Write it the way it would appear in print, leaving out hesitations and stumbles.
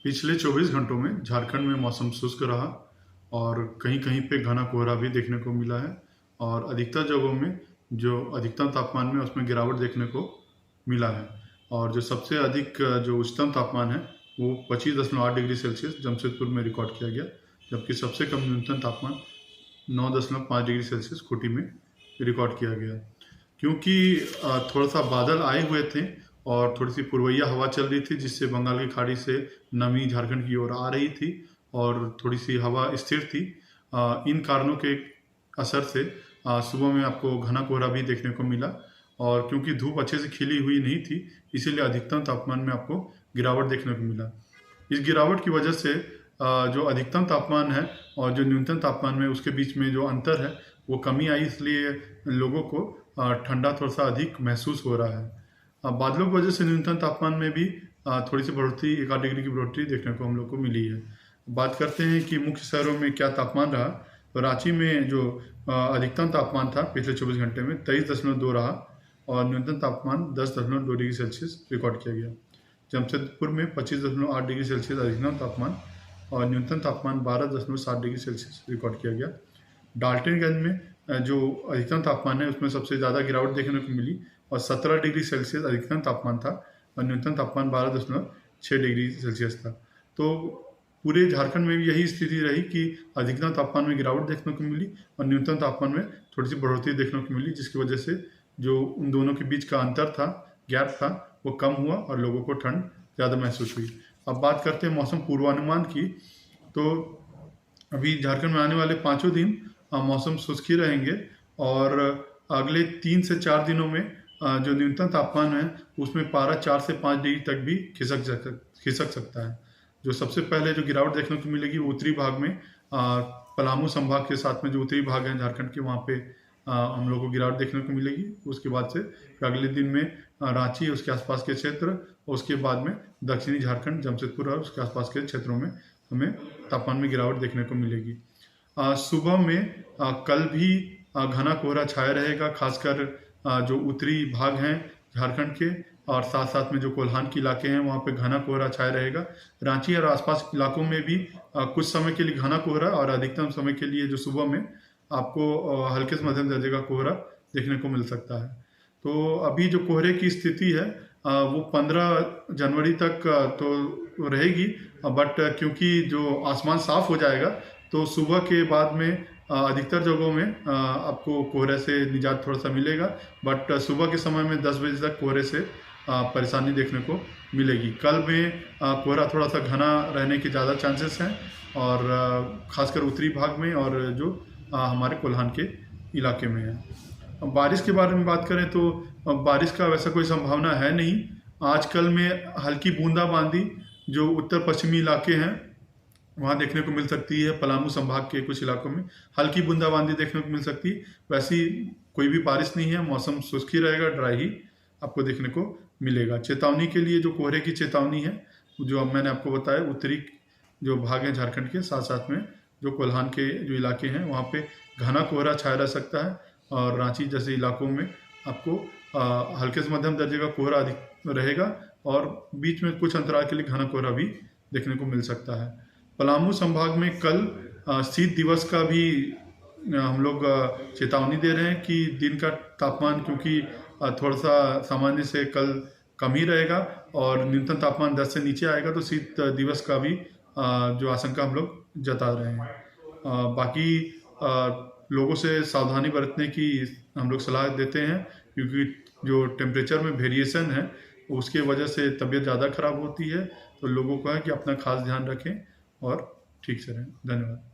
पिछले 24 घंटों में झारखंड में मौसम शुष्क रहा और कहीं-कहीं पे घना कोहरा भी देखने को मिला है और अधिकतर जगहों में जो अधिकतम तापमान में उसमें गिरावट देखने को मिला है और जो सबसे अधिक जो उच्चतम तापमान है वो 25.8 डिग्री सेल्सियस जमशेदपुर में रिकॉर्ड किया गया, जबकि सबसे कम न्यूनतम तापमान 9.5 डिग्री सेल्सियस खूंटी में रिकॉर्ड किया गया। क्योंकि थोड़ा सा बादल आए हुए थे और थोड़ी सी पूर्वइया हवा चल रही थी जिससे बंगाल की खाड़ी से नमी झारखंड की ओर आ रही थी और थोड़ी सी हवा स्थिर थी। इन कारणों के असर से सुबह में आपको घना कोहरा भी देखने को मिला और क्योंकि धूप अच्छे से खिली हुई नहीं थी इसीलिए अधिकतम तापमान में आपको गिरावट देखने को मिला। इस गिरावट की वजह से जो अधिकतम तापमान है और जो न्यूनतम तापमान में उसके बीच में जो अंतर है वो कमी आई, इसलिए लोगों को ठंडा थोड़ा सा अधिक महसूस हो रहा है। बादलों की वजह से न्यूनतम तापमान में भी थोड़ी सी बढ़ोतरी 1 डिग्री की बढ़ोतरी देखने को हम लोग को मिली है। बात करते हैं कि मुख्य शहरों में क्या तापमान रहा, तो रांची में जो अधिकतम तापमान था पिछले 24 घंटे में 23.2 रहा और न्यूनतम तापमान 10.2 डिग्री सेल्सियस रिकॉर्ड किया गया। जमशेदपुर में 25.8 डिग्री सेल्सियस अधिकतम तापमान और न्यूनतम तापमान 12.7 डिग्री सेल्सियस रिकॉर्ड किया गया। डाल्टनगंज में जो अधिकतम तापमान है उसमें सबसे ज़्यादा गिरावट देखने को मिली और 17 डिग्री सेल्सियस अधिकतम तापमान था और न्यूनतम तापमान 12.6 डिग्री सेल्सियस था। तो पूरे झारखंड में भी यही स्थिति रही कि अधिकतम तापमान में गिरावट देखने को मिली और न्यूनतम तापमान में थोड़ी सी बढ़ोतरी देखने को मिली, जिसकी वजह से जो उन दोनों के बीच का अंतर था, गैप था, वो कम हुआ और लोगों को ठंड ज़्यादा महसूस हुई। अब बात करते हैं मौसम पूर्वानुमान की, तो अभी झारखंड में आने वाले 5 दिन मौसम शुष्क ही रहेंगे और अगले 3 से 4 दिनों में जो न्यूनतम तापमान है उसमें पारा 4 से 5 डिग्री तक भी खिसक सकता है। जो सबसे पहले जो गिरावट देखने को मिलेगी वो उत्तरी भाग में, पलामू संभाग के साथ में जो उत्तरी भाग है झारखंड के, वहाँ पे हम लोग को गिरावट देखने को मिलेगी। उसके बाद से अगले दिन में रांची उसके आसपास के क्षेत्र, उसके बाद में दक्षिणी झारखंड जमशेदपुर और उसके आसपास के क्षेत्रों में हमें तापमान में गिरावट देखने को मिलेगी। सुबह में कल भी घना कोहरा छाया रहेगा, खासकर जो उत्तरी भाग हैं झारखंड के और साथ साथ में जो कोल्हान के इलाके हैं वहाँ पे घना कोहरा छाया रहेगा। रांची और आसपास के इलाकों में भी कुछ समय के लिए घना कोहरा और अधिकतम समय के लिए जो सुबह में आपको हल्के से मध्यम दर्जे का कोहरा देखने को मिल सकता है। तो अभी जो कोहरे की स्थिति है वो 15 जनवरी तक तो रहेगी, बट क्योंकि जो आसमान साफ हो जाएगा तो सुबह के बाद में अधिकतर जगहों में आपको कोहरे से निजात थोड़ा सा मिलेगा, बट सुबह के समय में 10 बजे तक कोहरे से परेशानी देखने को मिलेगी। कल में कोहरा थोड़ा सा घना रहने के ज़्यादा चांसेस हैं और ख़ासकर उत्तरी भाग में और जो हमारे कोल्हान के इलाके में है। अब बारिश के बारे में बात करें तो बारिश का वैसा कोई संभावना है नहीं। आजकल में हल्की बूंदाबांदी जो उत्तर पश्चिमी इलाके हैं वहाँ देखने को मिल सकती है। पलामू संभाग के कुछ इलाकों में हल्की बूंदाबांदी देखने को मिल सकती है, वैसी कोई भी बारिश नहीं है। मौसम शुष्क ही रहेगा, ड्राई ही आपको देखने को मिलेगा। चेतावनी के लिए जो कोहरे की चेतावनी है जो अब मैंने आपको बताया, उत्तरी जो भाग है झारखंड के, साथ साथ में जो कोल्हान के जो इलाके हैं वहाँ पे घना कोहरा छाया रह सकता है और रांची जैसे इलाकों में आपको हल्के से मध्यम दर्जे का कोहरा अधिक रहेगा और बीच में कुछ अंतराल के लिए घना कोहरा भी देखने को मिल सकता है। पलामू संभाग में कल शीत दिवस का भी हम लोग चेतावनी दे रहे हैं कि दिन का तापमान क्योंकि थोड़ा सा सामान्य से कल कम ही रहेगा और न्यूनतम तापमान 10 से नीचे आएगा, तो शीत दिवस का भी जो आशंका हम लोग जता रहे हैं। बाकी लोगों से सावधानी बरतने की हम लोग सलाह देते हैं क्योंकि जो टेम्परेचर में वेरिएशन है उसके वजह से तबीयत ज़्यादा खराब होती है, तो लोगों को है कि अपना खास ध्यान रखें और ठीक से रहें। धन्यवाद।